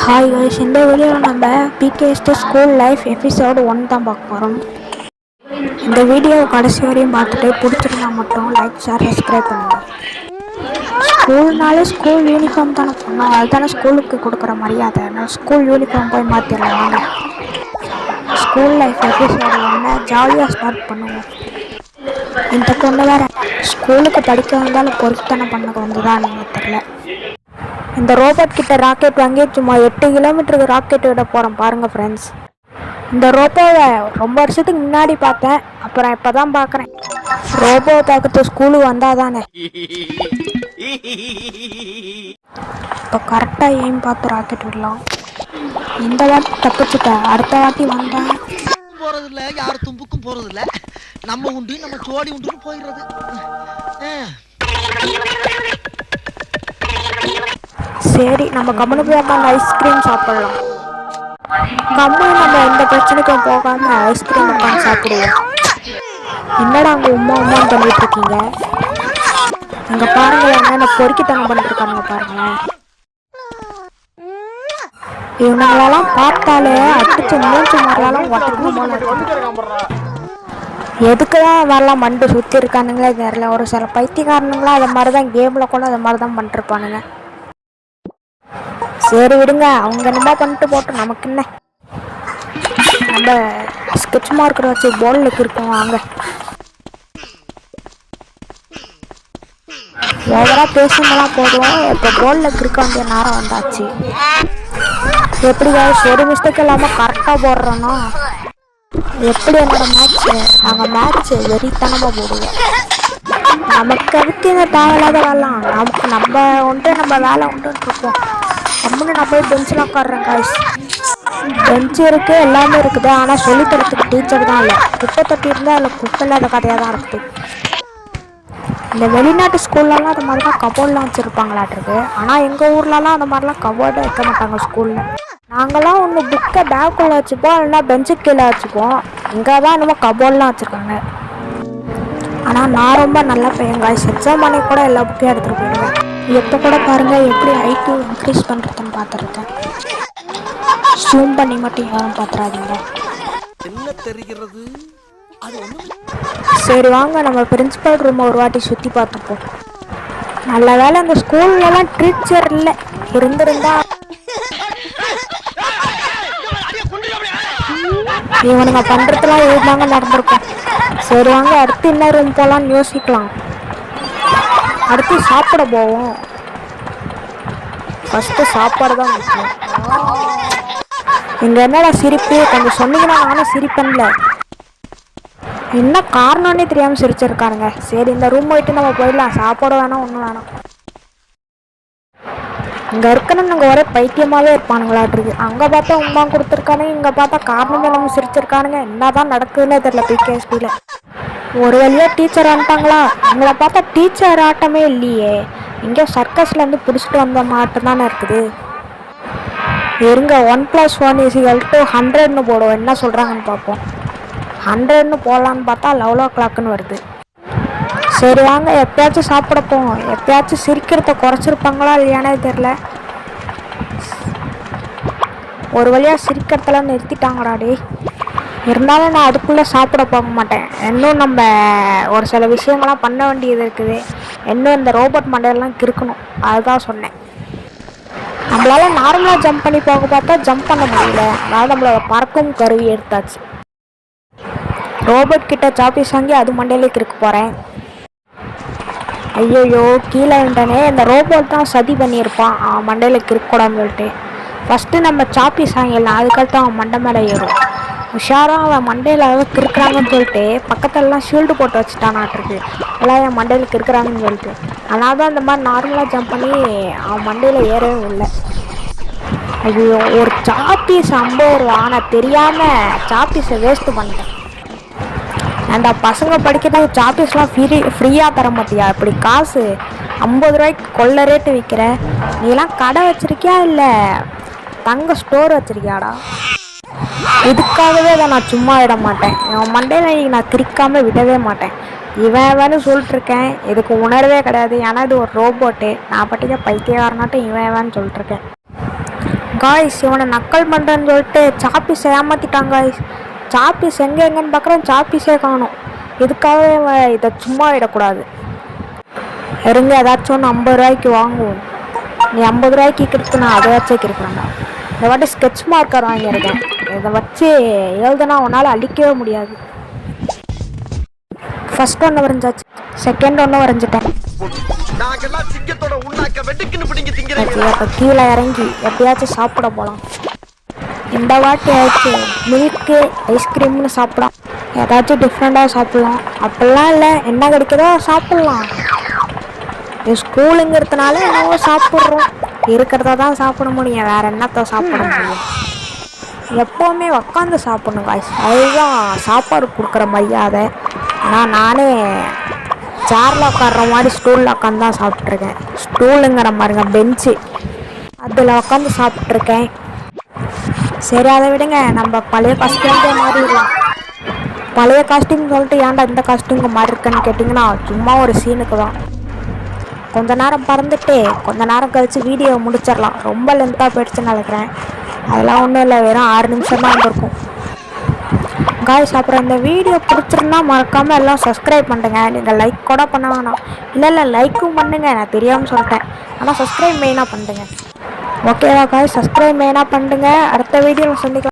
Hi guys, இந்த வீடியோவில் நம்ம பிகேஎஸ்டி ஸ்கூல் லைஃப் எபிசோடு 1 தான் பார்க்க போகிறோம். இந்த வீடியோ கடைசி வரையும் பார்த்துட்டு பிடிச்சிருந்தா மட்டும் லைக் ஷேர் சப்ஸ்கிரைப் பண்ணுங்கள். ஸ்கூல்னாலே ஸ்கூல் யூனிஃபார்ம் தானே பண்ணோம், அதுதானே ஸ்கூலுக்கு கொடுக்குற மரியாதை. நான் ஸ்கூல் யூனிஃபார்ம் போய் மாற்றிடலாம் வாங்க. ஸ்கூல் லைஃப் எபிசோடு 1 ஜாலியாக ஸ்டார்ட் பண்ணுவோம். இந்த பொண்ணு வேறு ஸ்கூலுக்கு படிக்க வந்தாலும் பொறுத்தனை பண்ண வந்துதான் நீங்கள் தெரியல. இந்த ரோபோட் கிட்ட ராக்கெட் வாங்கி சும்மா 8 கிலோமீட்டருக்கு ராக்கெட் விட போகிறோம் பாருங்க ஃப்ரெண்ட்ஸ். இந்த ரோபோவை ரொம்ப வருஷத்துக்கு முன்னாடி பார்த்தேன், அப்புறம் இப்போ தான் பார்க்குறேன். ரோபோவை பார்க்கறது ஸ்கூலுக்கு வந்தால் தானே. இப்போ கரெக்டாக எய்ம் பார்த்து ராக்கெட் விடலாம். இந்த வாட்டி தப்பிச்சுட்டேன், அடுத்த வாட்டி வந்தேன் போகிறதில்ல, யார் தும்புக்கும் போகிறதில்ல, நம்ம உண்டு நம்ம சோடி உண்டுன்னு போயிடுறது. சரி, நம்ம கம்முனு போய் உட்காந்து ஐஸ்கிரீம் சாப்பிடலாம். கம்முனு நம்ம எந்த பிரச்சனைக்கும் போகாம ஐஸ்கிரீம் உட்காந்து சாப்பிடுவோம். என்னடா அங்கே உமான்னு பண்ணிட்டு இருக்கீங்க? அங்கே பாருங்களேன், என்ன பொறுக்கித்தனம் பண்ணிட்டு இருக்காங்க பாருங்களேன். இவனுங்களெல்லாம் பார்த்தாலே அடிச்சு மூச்சு மாதிரிலாம் ஒட்டணும் போல. எதுக்குதான் வரலாம் மண்டு சுற்றி இருக்கானுங்களே தெரியல. ஒரு சில பைத்தியக்காரனுங்களா அது மாதிரி தான் கேமில் கூட அது மாதிரி தான் பண்ணிருப்பானுங்க. சரி விடுங்க, அவங்க என்னமா பண்ணிட்டு போட்டோம், நமக்கு என்ன. நம்ம ஸ்கெட்ச் மார்க்கர் வச்சு போர்டில் இருக்கோம் வாங்க. ஓவரா பேசுனதெல்லாம் போதும், இப்போ போர்டில் இருக்க வேண்டிய நேரம் வந்தாச்சு. எப்படியா ஒரு மிஸ்டேக் இல்லாமல் கரெக்டாக போடுறோன்னா எப்படி என்னோட மேட்ச்சு, நாங்கள் மேட்ச்சு வெறித்தனமாக போடுவோம். நமக்கு அதுக்கு இந்த தேவையில்லாத வேலாம், நமக்கு நம்ம உண்டு நம்ம வேலை உண்டுன்னு இருப்போம். கம்முன்னு நான் போய் பெஞ்சில் உட்காடுறேன் காய்ஸ். பெஞ்சு இருக்குது, எல்லாமே இருக்குது, ஆனால் சொல்லித்தரத்துக்கு டீச்சர் தான் இல்லை. குப்பை தொட்டி இருந்தால் அதில் குப்பை இல்லாத கதையாக தான் இருக்குது. இந்த வெளிநாட்டு ஸ்கூல்லலாம் அது மாதிரி தான் கபோர்ட்லாம் வச்சுருப்பாங்களாட்டிருக்கு. ஆனால் எங்கள் ஊர்லலாம் அந்த மாதிரிலாம் கபோர்டே வைக்க மாட்டாங்க ஸ்கூலில். நாங்களாம் ஒன்று புக்கை பேக்குள்ளே வச்சுப்போம், இல்லைன்னா பெஞ்சுக்கு கீழே வச்சுப்போம். இங்கே தான் என்னமோ கபோர்ட்லாம் வச்சுருக்காங்க. ஆனால் நான் ரொம்ப நல்ல பையன் காய்ஸ், எக்ஸாம் பண்ணி கூட எல்லா புக்கையும் எடுத்துகிட்டு போயிடுவேன். எப்போ கூட பாருங்கள் எப்படி ஐக்யூ இன்க்ரீஸ் பண்ணுறதுன்னு பார்த்துருக்கேன். ஜூம் பண்ணி மட்டும் யாரும் பார்த்துறாதீங்க. சரி வாங்க, நம்ம பிரின்சிபல் ரூமை ஒரு வாட்டி சுற்றி பார்த்துப்போம். நல்ல வேலை அந்த ஸ்கூல்லலாம் டீச்சர் இல்லை, இருந்திருந்தா இவனுங்க பண்ணுறதுலாம் இதுதாங்க நடந்திருக்கும். சரி வாங்க, அடுத்து என்ன ரூம் போகலான்னு யோசிக்கலாம். அடுத்து சாப்பிட போவோம். ஃபஸ்ட்டு சாப்பாடு தான் முக்கியம். இங்கே என்னடா சிரிப்பு, கொஞ்சம் சொன்னீங்கன்னா நானும் சிரிப்பேன்ல. என்ன காரணம்னே தெரியாமல் சிரிச்சிருக்கானுங்க. சரி, இந்த ரூம் போயிட்டு நம்ம போயிடலாம். சாப்பாடு வேணாம், ஒன்றும் வேணாம். இங்கே இருக்கணும்னு இங்கே ஒரே பைத்தியமாகவே இருப்பானுங்களாட்டிருக்கு. அங்கே பார்த்தா உமா கொடுத்துருக்கானுங்க, இங்கே பார்த்தா காரணமே நம்ம சிரிச்சிருக்கானுங்க. என்ன தான் நடக்குதுன்னே தெரியல பிகேஎஸ்டியில். ஒரு வழியாக டீச்சர் வந்துட்டாங்களா? உங்களை பார்த்தா டீச்சர் ஆட்டமே இல்லையே, இங்கே சர்க்கஸ்லேருந்து பிடிச்சிட்டு வந்த மாட்டம் தானே இருக்குது. இருங்க, 1 + 1 = 100ன்னு போடுவோம். என்ன சொல்கிறாங்கன்னு பார்ப்போம். 100ன்னு போடலான்னு பார்த்தா 11 வருது. சரி வாங்க, எப்பயாச்சும் சாப்பிட போவோம். எப்பயாச்சும் சிரிக்கிறத குறைச்சிருப்பாங்களா இல்லையானே தெரில. ஒரு வழியாக சிரிக்கிறதெல்லாம் நிறுத்திட்டாங்கடாடி. இருந்தாலும் நான் அதுக்குள்ளே சாப்பிட போக மாட்டேன். இன்னும் நம்ம ஒரு சில விஷயங்கள்லாம் பண்ண வேண்டியது இருக்குது. இன்னும் இந்த ரோபோட் மண்டையெல்லாம் கிறுக்கணும், அதுதான் சொன்னேன். நம்மளால் நார்மலாக ஜம்ப் பண்ணி போக பார்த்தா ஜம்ப் பண்ண முடியல. அதனால் நம்மளோட பறக்கும் கருவி எடுத்தாச்சு. ரோபோட் கிட்ட சாப்பீஸ் வாங்கி அது மண்டையிலே கிறுக்க போகிறேன். ஐயோயோ, கீழே விட்டனே. இந்த ரோபோட் தான் சதி பண்ணியிருப்பான் அவன் மண்டையில் கிறுக்கூடான்னு சொல்லிட்டு. ஃபஸ்ட்டு நம்ம சாப்பீஸ் வாங்கிடலாம், அதுக்கடுத்து அவன் மண்டை மேலே ஏறும். உஷாராக அவன் மண்டையில் அளவுக்கு இருக்கிறாங்கன்னு சொல்லிட்டு பக்கத்துலலாம் ஷீல்டு போட்டு வச்சுட்டானாட்டிருக்கு, எல்லாம் என் மண்டையில் இருக்கிறாங்கன்னு சொல்லிட்டு. ஆனால் தான் இந்த மாதிரி நார்மலாக ஜம்ப் பண்ணி அவன் மண்டையில் ஏறவே இல்லை. ஐயோ, ஒரு சாப்பீஸ் 50 ரூபா, ஆனால் தெரியாமல் சாப்பீஸை வேஸ்ட்டு பண்ணிட்டேன். அந்த பசங்க படிக்கிறதுக்கு சாப்பீஸ்லாம் ஃப்ரீயாக தர மாட்டியா? இப்படி காசு 50 ரூபாய்க்கு கொள்ள ரேட்டு விற்கிற. நீலாம் கடை வச்சுருக்கியா இல்லை தங்க ஸ்டோர் வச்சுருக்கியாடா? இதுக்காகவே தான் நான் சும்மா விட மாட்டேன். என் மண்டையில் நான் திரிக்காமல் விடவே மாட்டேன். இவன் வேறு சொல்லிட்டுருக்கேன், இதுக்கு உணர்வே கிடையாது. ஏன்னா இது ஒரு ரோபோட்டு. நான் பட்டிக்க பைத்தியக்காரனாட்டும் இவன் சொல்லிட்டுருக்கேன். காய்ஸ் இவனை நக்கல் பண்ணுறேன்னு சொல்லிட்டு சாப்பீஸை ஏமாற்றிட்டான் காய்ஸ். சாப்பீஸ் எங்கேன்னு பார்க்குறேன், சாப்பீஸே காணும். இதுக்காகவே இதை சும்மா விடக்கூடாது. இருங்க ஏதாச்சும் ஒன்று 50 ரூபாய்க்கு வாங்குவோம். நீ 50 ரூபாய்க்கு கிடத்து நான் அதை வச்சே கிடக்குறேன்டா. இந்த வாட்டி ஸ்கெட்ச் மார்க்கர் வாங்கியிருக்கேன். இதை வச்சு எழுதுனா உன்னால் அழிக்கவே முடியாது. ஃபர்ஸ்ட் ஒன்று வரைஞ்சாச்சு, செகண்ட் ஒன்று வரைஞ்சிட்டேன். அப்போ கீழே இறங்கி எப்படியாச்சும் சாப்பிட போகலாம். இந்த வாட்டி ஆச்சு மில்க்கு ஐஸ்கிரீம்னு சாப்பிடலாம். ஏதாச்சும் டிஃப்ரெண்ட்டாக சாப்பிட்லாம். அப்படிலாம் இல்லை, என்ன கிடைக்குதோ சாப்பிட்லாம். ஸ்கூலுங்கிறதுனால என்னவோ சாப்பிட்றோம். இருக்கிறத தான் சாப்பிட முடியும், வேறு என்னத்தை சாப்பிட முடியும். எப்போவுமே உக்காந்து சாப்பிட்ணும் காய்ஸ், அதுதான் சாப்பாடு கொடுக்குற மரியாதை. ஆனால் நானே சேரில் உட்கார்ற மாதிரி ஸ்டூலில் உட்காந்து தான் சாப்பிட்ருக்கேன். ஸ்டூலுங்கிற மாதிரிங்க பெஞ்சு, அதில் உட்காந்து சாப்பிட்ருக்கேன். சரி அதை விடுங்க, நம்ம பழைய காஸ்டியூம்கே மாறிடலாம். பழைய காஸ்டியூம் சொல்லிட்டு ஏன்டா இந்த காஸ்டியூம்க்கு மாறி இருக்குன்னு கேட்டிங்கன்னா சும்மா ஒரு சீனுக்கு தான். கொஞ்ச நேரம் பறந்துட்டு கொஞ்ச நேரம் கழித்து வீடியோ முடிச்சிடலாம். ரொம்ப லென்த்தாக போயிடுச்சுன்னு நினைக்கிறேன். அதெல்லாம் ஒன்றும் இல்லை, வெறும் 6 நிமிஷம் தான் வந்திருக்கும் காய்ஸ். அப்புறம் இந்த வீடியோ பிடிச்சிருந்தா மறக்காமல் எல்லாம் சப்ஸ்கிரைப் பண்ணுங்க. நீங்கள் லைக் கூட பண்ண வேணாம். இல்லை லைக்கும் பண்ணுங்க, நான் தெரியாமல் சொல்லிட்டேன். ஆனால் சப்ஸ்கிரைப் மெயினாக பண்ணுங்க. ஓகேவா காய்ஸ், சப்ஸ்கிரைப் மெயினாக பண்ணுங்க. அடுத்த வீடியோவில் சந்திக்கலாம்.